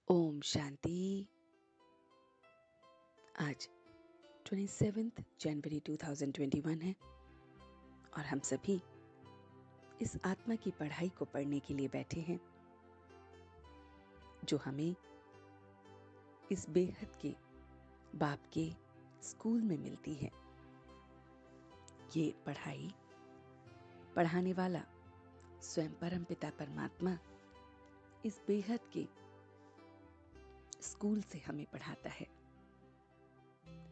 ओम शांति। आज 27 जनवरी 2021 है और हम सभी इस आत्मा की पढ़ाई को पढ़ने के लिए बैठे हैं जो हमें इस बेहद के बाप के स्कूल में मिलती है। ये पढ़ाई पढ़ाने वाला स्वयं परमपिता परमात्मा इस बेहद के स्कूल से हमें पढ़ाता है।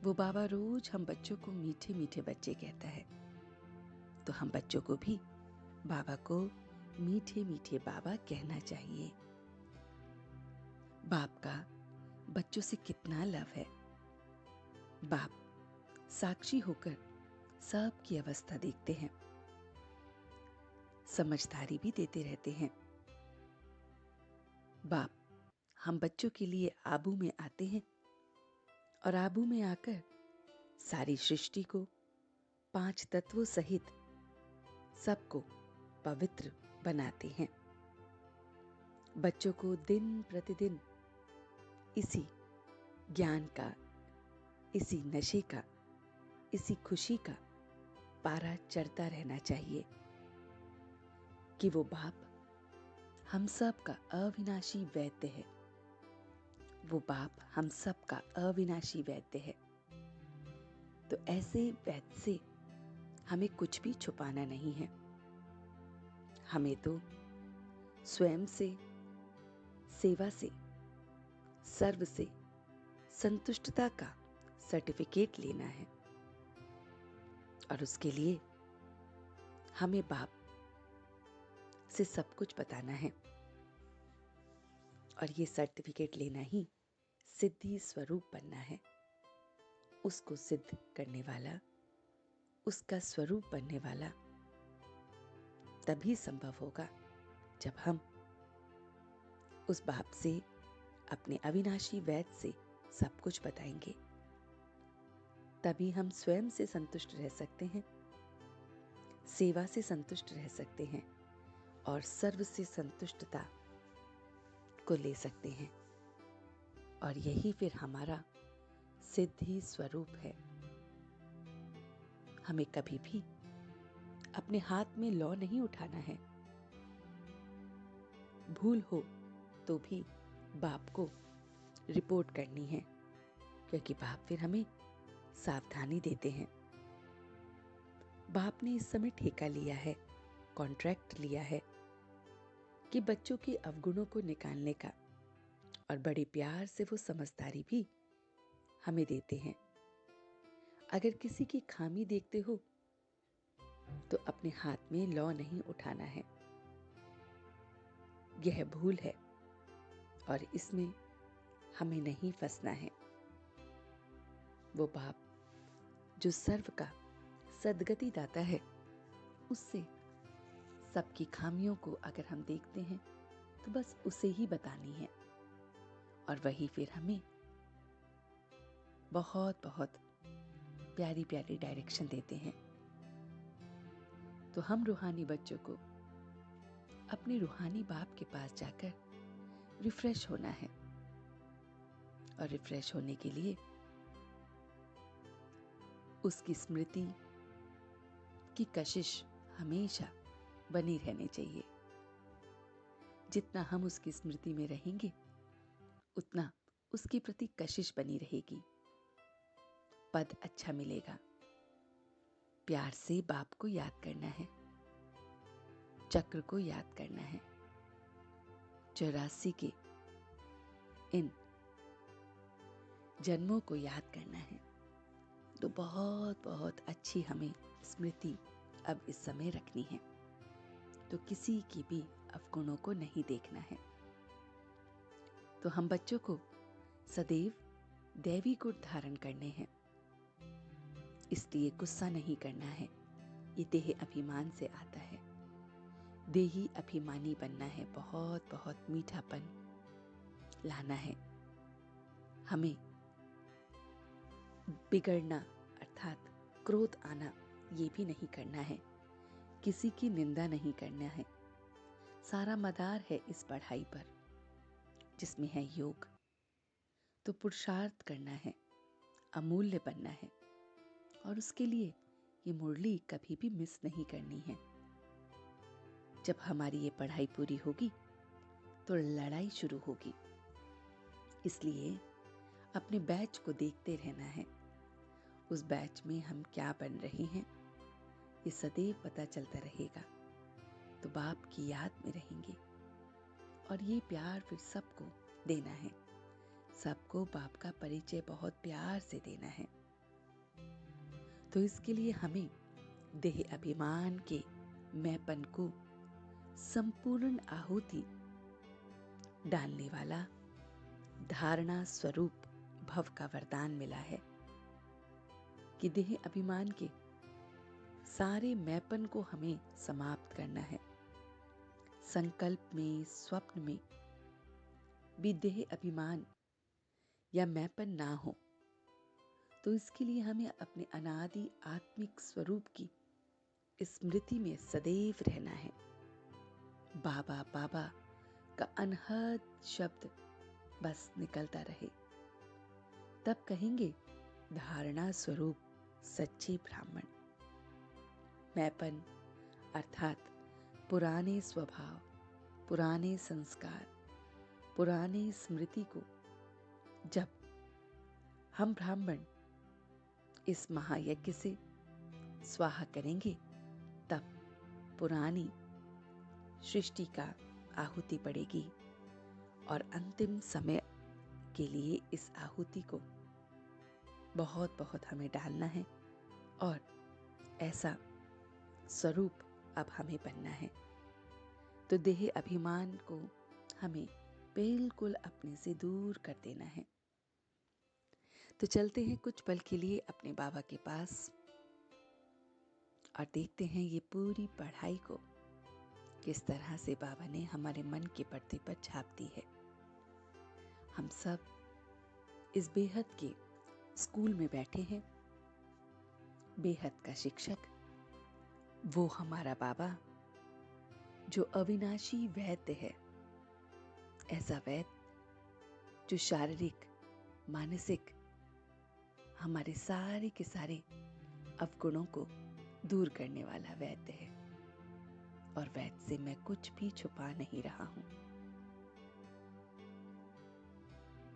वो बाबा रोज हम बच्चों को मीठे मीठे बच्चे कहता है, तो हम बच्चों को भी बाबा को मीठे मीठे बाबा कहना चाहिए। बाप का बच्चों से कितना लव है। बाप साक्षी होकर सबकी अवस्था देखते हैं, समझदारी भी देते रहते हैं। बाप हम बच्चों के लिए आबू में आते हैं और आबू में आकर सारी सृष्टि को 5 तत्वों सहित सबको पवित्र बनाते हैं। बच्चों को दिन प्रतिदिन इसी ज्ञान का, इसी नशे का, इसी खुशी का पारा चढ़ता रहना चाहिए कि वो बाप हम सब का अविनाशी वैद्य है। वो बाप हम सब का अविनाशी वैद्य है। तो ऐसे वैद्य से हमें कुछ भी छुपाना नहीं है। हमें तो स्वयं से, सेवा से, सर्व से संतुष्टता का सर्टिफिकेट लेना है और उसके लिए हमें बाप से सब कुछ बताना है। और ये सर्टिफिकेट लेना ही सिद्धि स्वरूप बनना है। उसको सिद्ध करने वाला, उसका स्वरूप बनने वाला तभी संभव होगा जब हम उस बाप से, अपने अविनाशी वैद्य से सब कुछ बताएंगे। तभी हम स्वयं से संतुष्ट रह सकते हैं, सेवा से संतुष्ट रह सकते हैं और सर्व से संतुष्टता को ले सकते हैं। और यही फिर हमारा सिद्धि स्वरूप है। हमें कभी भी अपने हाथ में लौ नहीं उठाना है। भूल हो तो भी बाप को रिपोर्ट करनी है, क्योंकि बाप फिर हमें सावधानी देते हैं। बाप ने इस समय ठेका लिया है, कॉन्ट्रैक्ट लिया है कि बच्चों के अवगुणों को निकालने का, और बड़े प्यार से वो समझदारी भी हमें देते हैं। अगर किसी की खामी देखते हो तो अपने हाथ में लौ नहीं उठाना है। यह भूल है और इसमें हमें नहीं फंसना है। वो बाप जो सर्व का सद्गति दाता है, उससे सबकी खामियों को अगर हम देखते हैं तो बस उसे ही बतानी है और वही फिर हमें बहुत बहुत प्यारी प्यारी डायरेक्शन देते हैं। तो हम रूहानी बच्चों को अपने रूहानी बाप के पास जाकर रिफ्रेश होना है और रिफ्रेश होने के लिए उसकी स्मृति की कशिश हमेशा बनी रहनी चाहिए। जितना हम उसकी स्मृति में रहेंगे उतना उसके प्रति कशिश बनी रहेगी। पद अच्छा मिलेगा। प्यार से बाप को याद करना है, चक्र को याद करना है, 84 के इन जन्मों को याद करना है। तो बहुत बहुत अच्छी हमें स्मृति अब इस समय रखनी है। तो किसी की भी अवगुणों को नहीं देखना है। तो हम बच्चों को सदैव दैवी गुण धारण करने हैं। इसलिए गुस्सा नहीं करना है। ये देह अभिमान से आता है। देही अभिमानी बनना है। बहुत बहुत मीठापन लाना है। हमें बिगड़ना अर्थात क्रोध आना ये भी नहीं करना है। किसी की निंदा नहीं करना है। सारा मदार है इस पढ़ाई पर जिसमें है योग, तो पुरुषार्थ करना है, अमूल्य बनना है, और उसके लिए ये मुरली कभी भी मिस नहीं करनी है। जब हमारी ये पढ़ाई पूरी होगी तो लड़ाई शुरू होगी, इसलिए अपने बैच को देखते रहना है। उस बैच में हम क्या बन रहे हैं ये सदैव पता चलता रहेगा, तो बाप की याद में रहेंगे। और ये प्यार फिर सबको देना है, सबको बाप का परिचय बहुत प्यार से देना है। तो इसके लिए हमें देह अभिमान के मैंपन को संपूर्ण आहुति डालने वाला धारणा स्वरूप भव का वरदान मिला है कि देह अभिमान के सारे मैंपन को हमें समाप्त करना है। संकल्प में, स्वप्न में भी देह अभिमान या मैंपन ना हो, तो इसके लिए हमें अपने अनादि आत्मिक स्वरूप की स्मृति में सदैव रहना है। बाबा बाबा का अनहद शब्द बस निकलता रहे, तब कहेंगे धारणा स्वरूप सच्चे ब्राह्मण। मैंपन अर्थात पुराने स्वभाव, पुराने संस्कार, पुराने स्मृति को जब हम ब्राह्मण इस महायज्ञ से स्वाहा करेंगे, तब पुरानी सृष्टि का आहुति पड़ेगी और अंतिम समय के लिए इस आहुति को बहुत बहुत हमें डालना है, और ऐसा स्वरूप अब हमें बनना है। तो देह अभिमान को हमें बिल्कुल अपने से दूर कर देना है। तो चलते हैं कुछ पल के लिए अपने बाबा के पास और देखते हैं ये पूरी पढ़ाई को किस तरह से बाबा ने हमारे मन के पर्दे पर छाप दी है। हम सब इस बेहद के स्कूल में बैठे हैं। बेहद का शिक्षक वो हमारा बाबा जो अविनाशी वैद्य है, ऐसा वैद्य जो शारीरिक, मानसिक हमारे सारे के सारे अवगुणों को दूर करने वाला वैद्य है। और वैद्य से मैं कुछ भी छुपा नहीं रहा हूं।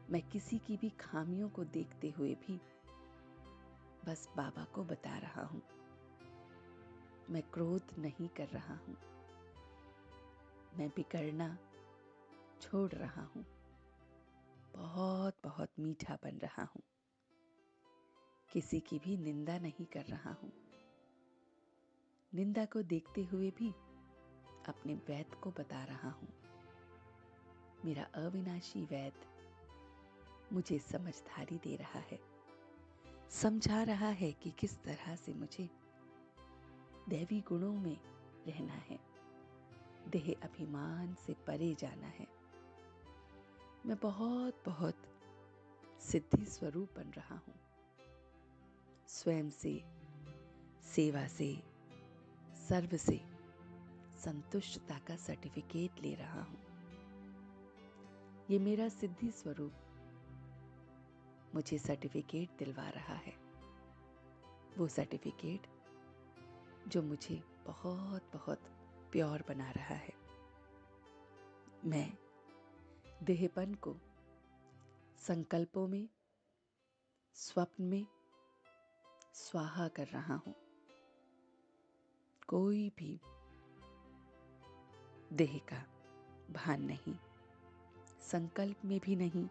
मैं किसी की भी खामियों को देखते हुए भी बस बाबा को बता रहा हूं। मैं क्रोध नहीं कर रहा हूं, मैं बिगड़ना छोड़ रहा हूं, बहुत बहुत मीठा बन रहा हूं, किसी की भी निंदा नहीं कर रहा हूं। निंदा को देखते हुए भी अपने वैद्य को बता रहा हूं। मेरा अविनाशी वैद्य मुझे समझदारी दे रहा है, समझा रहा है कि किस तरह से मुझे दैवी गुणों में रहना है, देह अभिमान से परे जाना है। मैं बहुत बहुत सिद्धि स्वरूप बन रहा हूं। स्वयं से, सेवा से, सर्व से संतुष्टता का सर्टिफिकेट ले रहा हूं। ये मेरा सिद्धि स्वरूप मुझे सर्टिफिकेट दिलवा रहा है, वो सर्टिफिकेट जो मुझे बहुत बहुत प्योर बना रहा है। मैं देहपन को संकल्पों में, स्वप्न में स्वाहा कर रहा हूं। कोई भी देह का भान नहीं, संकल्प में भी नहीं,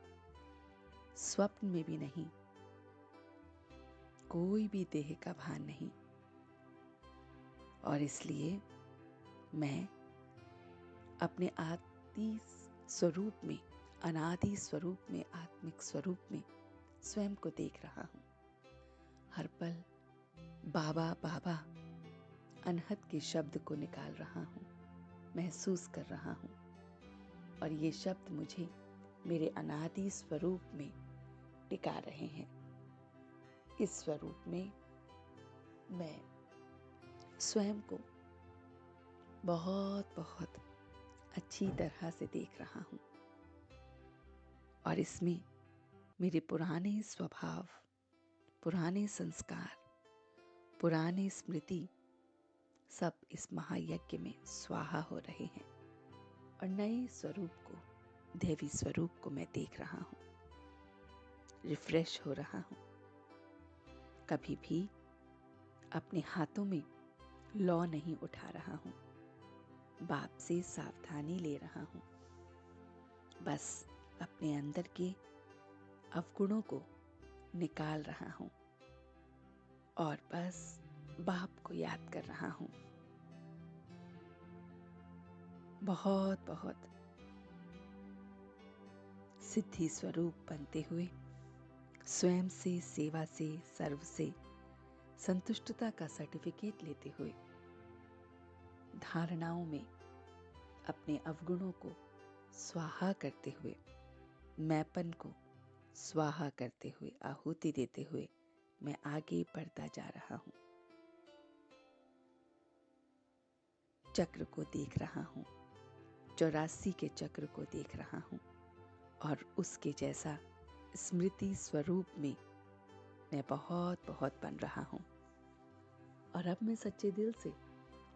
स्वप्न में भी नहीं, कोई भी देह का भान नहीं। और इसलिए मैं अपने आदि स्वरूप में, अनादि स्वरूप में, आत्मिक स्वरूप में स्वयं को देख रहा हूं। हर पल बाबा बाबा अनहद के शब्द को निकाल रहा हूं, महसूस कर रहा हूं। और ये शब्द मुझे मेरे अनादि स्वरूप में टिका रहे हैं। इस स्वरूप में मैं स्वयं को बहुत बहुत अच्छी तरह से देख रहा हूं। और इसमें मेरे पुराने स्वभाव, पुराने संस्कार, पुराने स्मृति सब इस महायज्ञ में स्वाहा हो रहे हैं और नए स्वरूप को, देवी स्वरूप को मैं देख रहा हूँ, रिफ्रेश हो रहा हूँ। कभी भी अपने हाथों में लौ नहीं उठा रहा हूँ, बाप से सावधानी ले रहा हूँ। बस अपने अंदर के अवगुणों को निकाल रहा हूँ और बस बाप को याद कर रहा हूँ। बहुत बहुत सिद्धि स्वरूप बनते हुए, स्वयं से, सेवा से, सर्व से संतुष्टता का सर्टिफिकेट लेते हुए, धारणाओं में अपने अवगुणों को स्वाहा करते हुए, मैंपन को स्वाहा करते हुए, आहुति देते हुए मैं आगे बढ़ता जा रहा हूं। चक्र को देख रहा हूं, 84 के चक्र को देख रहा हूं और उसके जैसा स्मृति स्वरूप में मैं बहुत बहुत बन रहा हूं। और अब मैं सच्चे दिल से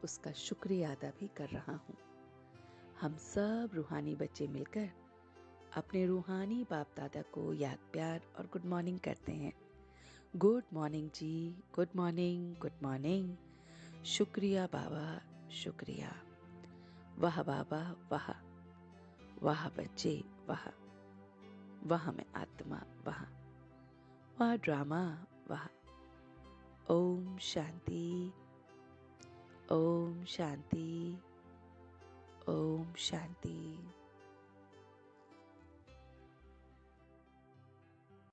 उसका शुक्रिया अदा भी कर रहा हूं। हम सब रूहानी बच्चे मिलकर अपने रूहानी बाप दादा को याद, प्यार और गुड मॉर्निंग करते हैं। गुड मॉर्निंग जी, गुड मॉर्निंग, गुड मॉर्निंग। शुक्रिया बाबा, शुक्रिया। वाह बाबा, वाह। वाह बच्चे, वाह। वाह मैं आत्मा, वाह। वाह ड्रामा, वाह। ओम शांति, ओम शांति, ओम शांति।